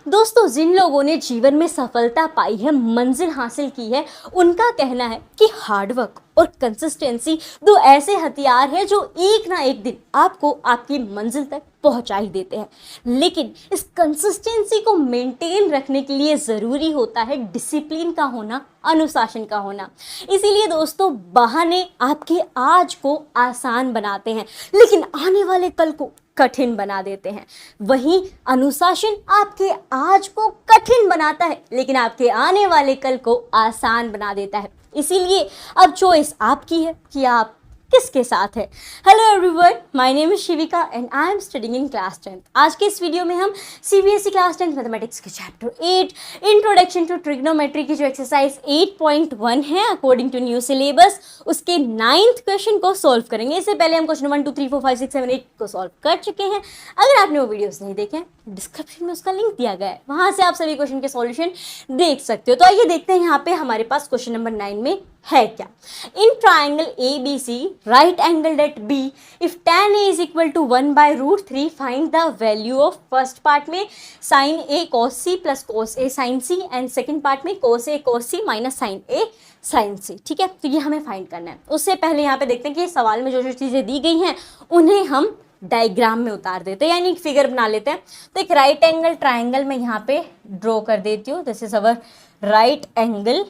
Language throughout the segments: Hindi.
दोस्तों, जिन लोगों ने जीवन में सफलता पाई है, मंजिल हासिल की है, उनका कहना है कि हार्डवर्क और कंसिस्टेंसी दो ऐसे हथियार हैं जो एक ना एक दिन आपको आपकी मंजिल तक पहुंचा ही देते हैं। लेकिन इस कंसिस्टेंसी को मेंटेन रखने के लिए ज़रूरी होता है डिसिप्लिन का होना, अनुशासन का होना। इसीलिए दोस्तों, बहाने आपके आज को आसान बनाते हैं लेकिन आने वाले कल को कठिन बना देते हैं। वहीं अनुशासन आपके आज को कठिन बनाता है लेकिन आपके आने वाले कल को आसान बना देता है। इसीलिए अब चॉइस आपकी है कि आप किसके साथ है। Hello everyone, my name is Shivika and I am studying in class 10th। आज के इस वीडियो में हम सीबीएसई क्लास 10th मैथमेटिक्स के चैप्टर 8 इंट्रोडक्शन टू ट्रिग्नोमेट्री की जो एक्सरसाइज 8.1 है अकॉर्डिंग टू न्यू सिलेबस, उसके 9th क्वेश्चन को सॉल्व करेंगे। इससे पहले हम क्वेश्चन 1 2 3 4 5 6 7 8 को सॉल्व कर चुके हैं। अगर आपने वो वीडियोस नहीं देखे, डिस्क्रिप्शन में उसका लिंक दिया गया है, वहां से आप सभी क्वेश्चन के सॉल्यूशन देख सकते हो। तो आइए देखते हैं यहाँ पे हमारे पास क्वेश्चन नंबर 9 में है क्या। In triangle ABC right angle at B if tan A is equal to 1/√3 find the value of first part में sin A cos C plus cos A sin C and second part में cos A cos C minus sin A sin C। ठीक है, तो ये हमें फाइंड करना है। उससे पहले यहाँ पे देखते हैं कि सवाल में जो जो चीज़ें दी गई हैं उन्हें हम डायग्राम में उतार देते हैं, यानी एक फिगर बना लेते हैं। तो एक राइट एंगल ट्राइंगल में यहाँ पे ड्रॉ कर देती हूँ। This is our right angle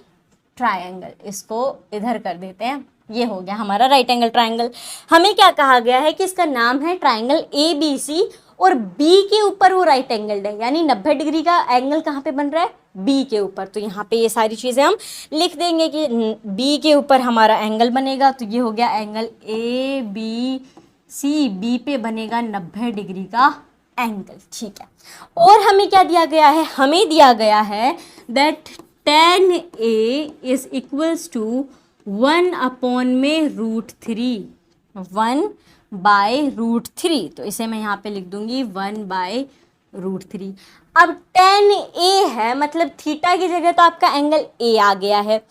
triangle, इसको इधर कर देते हैं। ये हो गया हमारा राइट एंगल ट्राइंगल। हमें क्या कहा गया है कि इसका नाम है ट्राइंगल ABC और B के ऊपर वो राइट एंगल है, यानी 90 डिग्री का एंगल कहाँ पे बन रहा है, B के ऊपर। तो यहाँ पे ये सारी चीज़ें हम लिख देंगे कि B के ऊपर हमारा एंगल बनेगा। तो ये हो गया एंगल ABC, B पे बनेगा 90 डिग्री का एंगल। ठीक है, और हमें क्या दिया गया है, हमें दिया गया है that tan A is equals to 1/√3, 1/√3। तो इसे मैं यहाँ पे लिख दूंगी 1/√3। अब tan A है, मतलब थीटा की जगह तो आपका एंगल A आ गया है।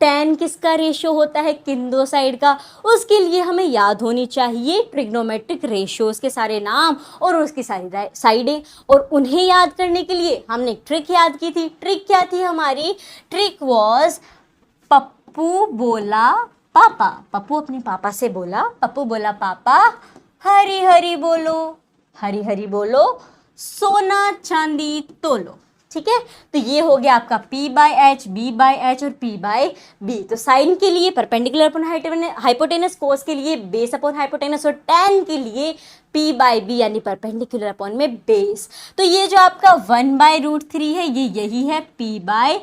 tan किसका रेशियो होता है, किन दो साइड का, उसके लिए हमें याद होनी चाहिए ट्रिग्नोमेट्रिक रेशियोज के सारे नाम और उसकी सारी साइडें। और उन्हें याद करने के लिए हमने ट्रिक याद की थी। ट्रिक क्या थी हमारी, ट्रिक वॉज पप्पू बोला पापा। पप्पू अपने पापा से बोला, पप्पू बोला पापा हरी हरी बोलो, हरी हरी बोलो, सोना चांदी तोलो। ठीक है, तो ये हो गया आपका P/H, B/H और P/B। तो साइन के लिए परपेंडिकुलर अपॉन हाइपोटेनस, कोस के लिए बेस अपॉन हाइपोटेनस और tan के लिए P/B यानी परपेंडिकुलर अपॉन में बेस। तो ये जो आपका 1/√3 है, ये यही है P/B।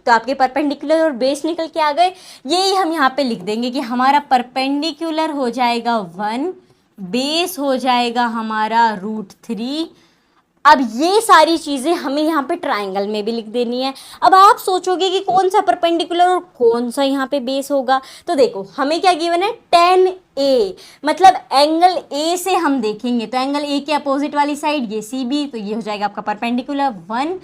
तो आपके परपेंडिकुलर और बेस निकल के आ गए। यही हम यहाँ पे लिख देंगे कि हमारा परपेंडिकुलर हो जाएगा 1, बेस हो जाएगा हमारा √3। अब ये सारी चीज़ें हमें यहाँ पे ट्राइंगल में भी लिख देनी है। अब आप सोचोगे कि कौन सा परपेंडिकुलर और कौन सा यहाँ पे बेस होगा। तो देखो हमें क्या गिवन है, tan A, मतलब एंगल A से हम देखेंगे तो एंगल A के अपोजिट वाली साइड ये CB, तो ये हो जाएगा आपका परपेंडिकुलर 1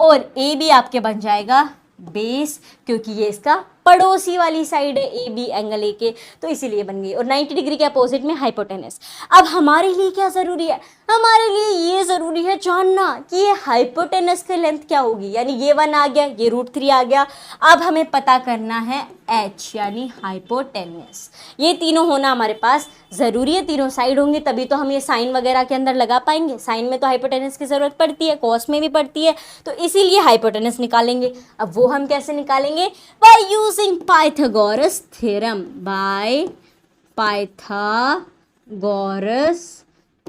और AB आपके बन जाएगा बेस, क्योंकि ये इसका पड़ोसी वाली साइड है AB एंगल A के, तो इसीलिए बन गई। और 90 डिग्री के अपोजिट में हाइपोटेनस। अब हमारे लिए क्या ज़रूरी है, हमारे लिए ये ज़रूरी है जानना कि ये हाइपोटेनस की लेंथ क्या होगी, यानी ये 1 आ गया, ये √3 आ गया। अब हमें पता करना है H यानी हाइपोटेनस। ये तीनों होना हमारे पास ज़रूरी है, तीनों साइड होंगे तभी तो हम ये साइन वगैरह के अंदर लगा पाएंगे। साइन में तो हाइपोटेनस की ज़रूरत पड़ती है, कॉस में भी पड़ती है, तो इसीलिए हाइपोटेनस निकालेंगे। अब वो हम कैसे निकालेंगे, by using Pythagoras theorem, by Pythagoras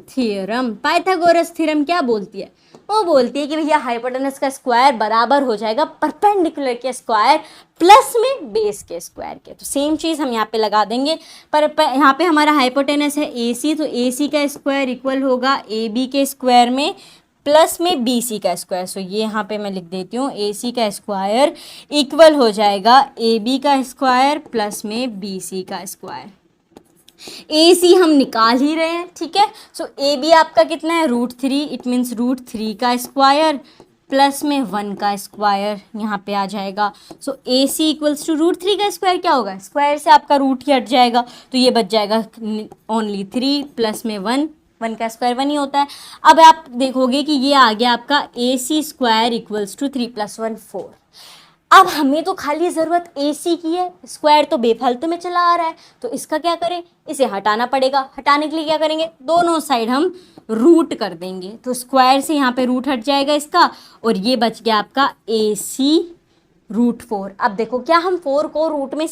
theorem. Pythagoras theorem क्या बोलती है, वो बोलती है कि भैया हाइपोटेनस का स्क्वायर बराबर हो जाएगा परपेंडिकुलर के स्क्वायर प्लस में बेस के स्क्वायर के। तो सेम चीज़ हम यहाँ पे लगा देंगे। पर यहाँ पे हमारा हाइपोटेनस है AC, तो AC का स्क्वायर इक्वल होगा AB के स्क्वायर में प्लस में BC का स्क्वायर। सो ये यहाँ पे मैं लिख देती हूँ, AC का स्क्वायर इक्वल हो जाएगा AB का स्क्वायर प्लस में BC का स्क्वायर। AC हम निकाल ही रहे हैं, ठीक है। सो AB आपका कितना है, √3, इट मीन्स √3 का स्क्वायर प्लस में 1 का स्क्वायर यहाँ पे आ जाएगा। सो AC इक्वल्स टू √3 का स्क्वायर क्या होगा, स्क्वायर से आपका रूट ही हट जाएगा, तो ये बच जाएगा ओनली 3 प्लस में 1 1 का स्क्वायर 1 ही होता है। अब आप देखोगे कि ये आ गया आपका AC² इक्वल्स टू 3 + 1 4। अब हमें तो खाली ज़रूरत AC की है, स्क्वायर तो बेफालतू में चला आ रहा है, तो इसका क्या करें, इसे हटाना पड़ेगा। हटाने के लिए क्या करेंगे, दोनों साइड हम रूट कर देंगे, तो स्क्वायर से यहाँ पे रूट हट जाएगा इसका, और ये बच गया आपका AC√4। अब देखो क्या हम 4 को रूट में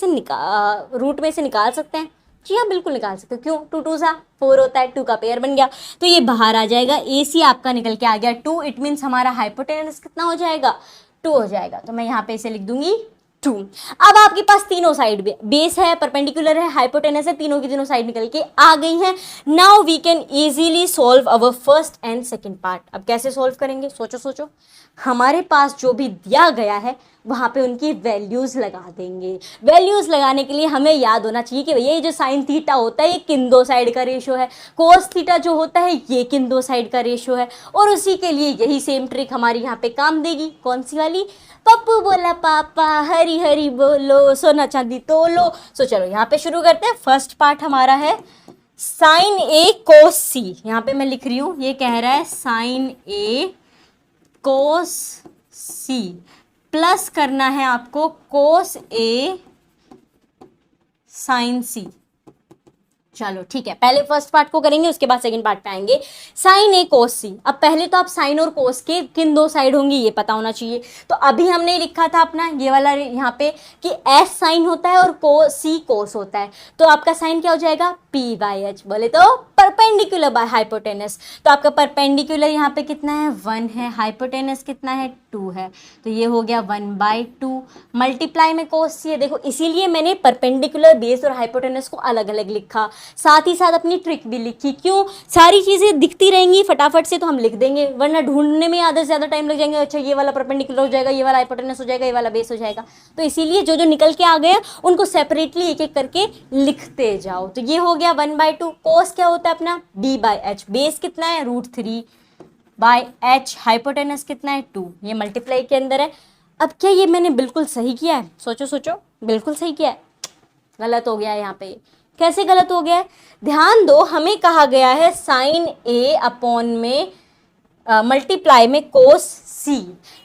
से निकाल सकते हैं? जी हाँ, बिल्कुल निकाल सकते हो। क्यों, 2 2 सा 4 होता है, 2 का पेयर बन गया, तो ये बाहर आ जाएगा। AC आपका निकल के आ गया 2, इट मीन्स हमारा हाइपोटेनस कितना हो जाएगा, 2 हो जाएगा। तो मैं यहाँ पे इसे लिख दूंगी 2। अब आपके पास तीनों साइड बेस है, परपेंडिकुलर है, हाइपोटेनस है, तीनों की तीनों साइड निकल के आ गई हैं। Now we can easily solve our first and second part. अब कैसे सॉल्व करेंगे, सोचो। हमारे पास जो भी दिया गया है वहाँ पे उनकी वैल्यूज़ लगा देंगे। वैल्यूज़ लगाने के लिए हमें याद होना चाहिए कि भैया ये जो साइन थीटा होता है ये किन दो साइड का रेशो है, कोस थीटा जो होता है ये किन दो साइड का रेशो है, और उसी के लिए यही सेम ट्रिक हमारी यहाँ पे काम देगी। कौन सी वाली, पप्पू बोला पापा हरी हरी बोलो, सोना चांदी तोलो। सो चलो यहाँ पे शुरू करते हैं। फर्स्ट पार्ट हमारा है साइन A कोस C। यहाँ पे मैं लिख रही हूँ, ये कह रहा है sine A cos C plus करना है आपको कोस A साइन C। चलो ठीक है, पहले फर्स्ट पार्ट को करेंगे, उसके बाद सेकंड पार्ट पे आएंगे। Sine A cos C। अब पहले तो आप साइन और कोस के किन दो साइड होंगी ये पता होना चाहिए। तो अभी हमने लिखा था अपना ये वाला यहाँ पे कि S साइन होता है और C कोस होता है, तो आपका साइन क्या हो जाएगा, P/H। बोले तो परपेंडिकुलर बाय हाइपोटेनस। तो आपका परपेंडिकुलर यहाँ पे कितना है, 1 है, हाइपोटेनस कितना है, 2 है, तो ये हो गया 1/2 मल्टीप्लाई में कोस C है। देखो इसीलिए मैंने परपेंडिकुलर, बेस और हाइपोटेनस को अलग अलग लिखा, साथ ही साथ अपनी ट्रिक भी लिखी। क्यों, सारी चीज़ें दिखती रहेंगी फटाफट से तो हम लिख देंगे, वरना ढूंढने में आधे से ज़्यादा टाइम लग जाएंगे। अच्छा ये वाला परपेंडिकुलर हो जाएगा, ये वाला हाइपोटेनस हो जाएगा, ये वाला बेस हो जाएगा। तो इसीलिए जो जो निकल के आ गया उनको सेपरेटली एक एक करके लिखते जाओ। तो ये हो गया 1/2। कोस क्या होता है अपना, B/H। बेस कितना है, √3/H। हाइपोटेनस कितना है, 2। ये मल्टीप्लाई के अंदर है। अब क्या ये मैंने बिल्कुल सही किया है, सोचो, बिल्कुल सही किया है, गलत हो गया है यहाँ पे। कैसे गलत हो गया है, ध्यान दो, हमें कहा गया है साइन A अपॉन में मल्टीप्लाई में कोस C,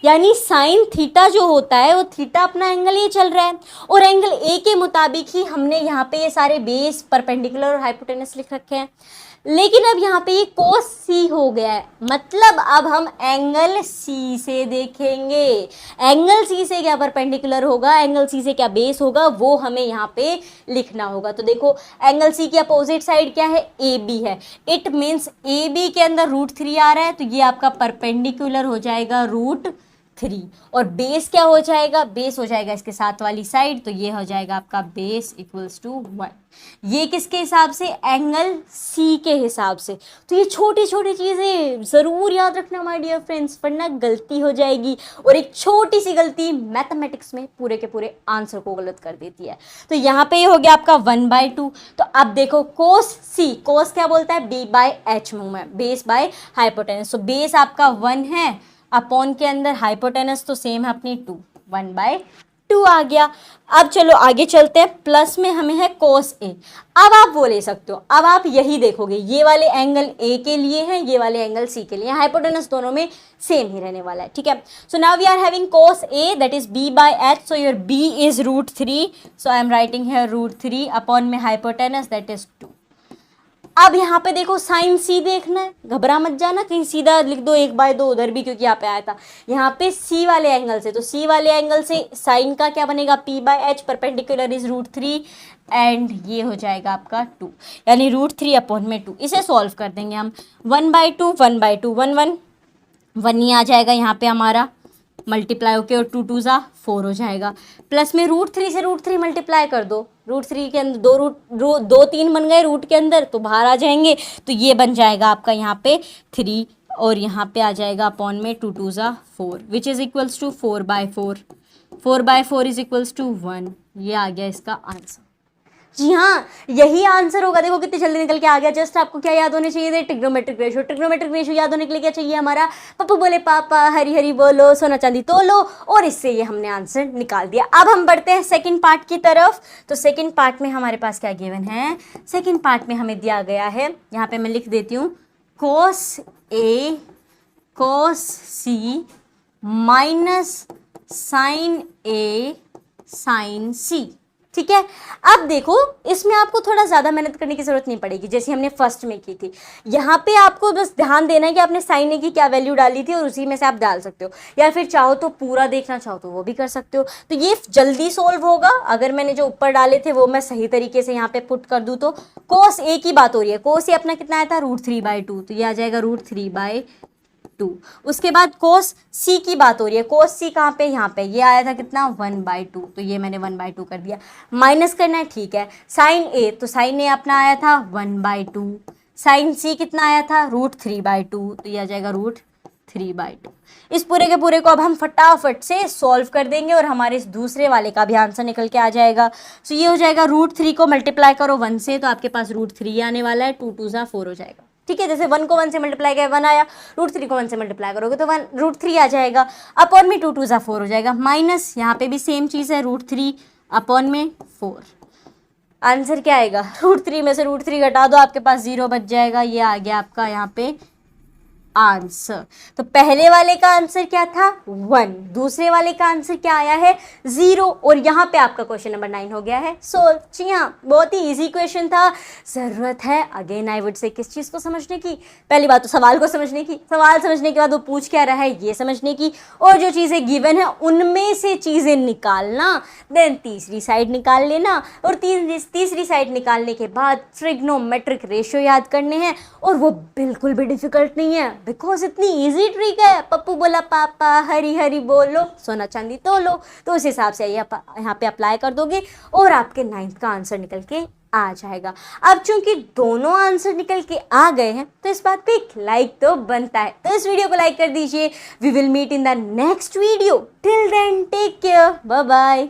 यानी साइन थीटा जो होता है वो थीटा अपना एंगल ये चल रहा है, और एंगल A के मुताबिक ही हमने यहाँ पे ये सारे बेस, परपेंडिकुलर और हाइपोटेनस लिख रखे हैं। लेकिन अब यहाँ पे ये कोस C हो गया है, मतलब अब हम एंगल C से देखेंगे। एंगल C से क्या परपेंडिकुलर होगा, एंगल C से क्या बेस होगा, वो हमें यहाँ पे लिखना होगा। तो देखो एंगल C की अपोजिट साइड क्या है, AB है। इट मीन्स AB के अंदर √3 आ रहा है, तो ये आपका परपेंडिकुलर हो जाएगा √3, और बेस क्या हो जाएगा, बेस हो जाएगा इसके साथ वाली साइड, तो ये हो जाएगा आपका बेस इक्वल्स टू 1। ये किसके हिसाब से, एंगल C के हिसाब से। तो ये छोटी छोटी चीज़ें ज़रूर याद रखना माय डियर फ्रेंड्स, वरना गलती हो जाएगी, और एक छोटी सी गलती मैथमेटिक्स में पूरे के पूरे आंसर को गलत कर देती है। तो यहाँ पे ये हो गया आपका 1/2। तो अब देखो कोस C, कोस क्या बोलता है, B/H में, बेस बाय हाइपोटेनस। तो बेस आपका 1 है, अपॉन के अंदर हाइपोटेनस तो सेम है अपनी 2, 1/2 आ गया। अब चलो आगे चलते हैं, प्लस में हमें है कोस A। अब आप वो ले सकते हो, अब आप यही देखोगे, ये वाले एंगल A के लिए हैं, ये वाले एंगल C के लिए, हाइपोटेनस दोनों में सेम ही रहने वाला है, ठीक है। So now we are having cos A that is B/H, so your B is √3, so I am writing here √3 upon में हाइपोटेनस दैट इज 2। अब यहाँ पे देखो साइन C देखना है, घबरा मत जाना, कहीं सीधा लिख दो 1/2 उधर भी, क्योंकि यहाँ पे आया था। यहाँ पे C वाले एंगल से, तो C वाले एंगल से साइन का क्या बनेगा, P/H, परपेंडिकुलर इज √3, एंड ये हो जाएगा आपका 2, यानी √3 अपॉन में 2। इसे सॉल्व कर देंगे हम, 1/2 1/2 1 1 ही आ जाएगा यहाँ पे हमारा, मल्टीप्लाई होके, और 2 2 ज़ा 4 हो जाएगा। प्लस में √3 से √3 मल्टीप्लाई कर दो, √3 के अंदर दो 3 बन गए रूट के अंदर, तो बाहर आ जाएंगे, तो ये बन जाएगा आपका यहाँ पे 3, और यहाँ पे आ जाएगा अपॉन में 2 2 ज़ा 4 which is equals to 4/4। 4/4 is equals to 1। ये आ गया इसका आंसर। जी हाँ, यही आंसर होगा। देखो कितनी जल्दी निकल के आ गया। जस्ट आपको क्या याद होने चाहिए थे, ट्रिग्नोमेट्रिक रेशियो। ट्रिग्नोमेट्रिक रेशियो याद होने के लिए क्या चाहिए हमारा, पप्पू बोले पापा हरी हरी बोलो, सोना चांदी तोलो, और इससे ये हमने आंसर निकाल दिया। अब हम बढ़ते हैं सेकंड पार्ट की तरफ। तो सेकंड पार्ट में हमारे पास क्या गिवन है, सेकंड पार्ट में हमें दिया गया है, यहाँ पे मैं लिख देती हूँ कोस ए कोस सी माइनस साइन ए साइन सी। ठीक है, अब देखो इसमें आपको थोड़ा ज़्यादा मेहनत करने की ज़रूरत नहीं पड़ेगी, जैसे हमने फर्स्ट में की थी। यहाँ पे आपको बस ध्यान देना है कि आपने साइन ए की क्या वैल्यू डाली थी और उसी में से आप डाल सकते हो, या फिर चाहो तो पूरा देखना चाहो तो वो भी कर सकते हो। तो ये जल्दी सोल्व होगा अगर मैंने जो ऊपर डाले थे वो मैं सही तरीके से यहाँ पे पुट कर दूँ तो। कोस ए की बात हो रही है, कोस ए अपना कितना आया था √3/2, तो ये आ जाएगा √3/2। उसके बाद कोस सी की बात हो रही है, कोस सी कहाँ पे, यहाँ पे, ये आया था कितना 1/2, तो ये मैंने 1/2 कर दिया। माइनस करना है, ठीक है। साइन ए, तो साइन ए अपना आया था 1/2, साइन सी कितना आया था √3/2, तो ये आ जाएगा √3/2। इस पूरे के पूरे को अब हम फटाफट से सॉल्व कर देंगे और हमारे इस दूसरे वाले का भी आंसर निकल के आ जाएगा। तो ये हो जाएगा √3 को मल्टीप्लाई करो 1 से, तो आपके पास √3 आने वाला है, 2 2 4 हो जाएगा। ठीक है, जैसे 1 को 1 से मल्टीप्लाई किया 1 आया, √3 को 1 से मल्टीप्लाई करोगे तो 1√3 आ जाएगा। अपॉन में 2 2 4 हो जाएगा, माइनस यहाँ पे भी सेम चीज़ है, √3 अपॉन में 4। आंसर क्या आएगा, √3 में से √3 घटा दो, आपके पास 0 बच जाएगा। ये आ गया आपका यहाँ पे आंसर। तो पहले वाले का आंसर क्या था 1, दूसरे वाले का आंसर क्या आया है 0, और यहाँ पे आपका क्वेश्चन नंबर 9 हो गया है सोल्व। जी हाँ, बहुत ही इजी क्वेश्चन था। ज़रूरत है अगेन आई वुड से किस चीज़ को समझने की, पहली बात तो सवाल को समझने की, सवाल समझने के बाद वो पूछ क्या रहा है ये समझने की, और जो चीज़ें गिवन है उनमें से चीज़ें निकालना, देन तीसरी साइड निकाल लेना, और तीसरी साइड निकालने के बाद ट्रिग्नोमेट्रिक रेशियो याद करने हैं, और वो बिल्कुल भी डिफिकल्ट नहीं है बिकॉज इतनी इजी ट्रिक है। पप्पू बोला पापा हरी हरी बोलो, सोना चांदी तोलो, तो उस हिसाब से यहाँ पे अप्लाई कर दोगे और आपके 9th का आंसर निकल के आ जाएगा। अब चूंकि दोनों आंसर निकल के आ गए हैं तो इस बात पे एक लाइक तो बनता है, तो इस वीडियो को लाइक कर दीजिए। We will meet in the next video, till then take care, bye bye.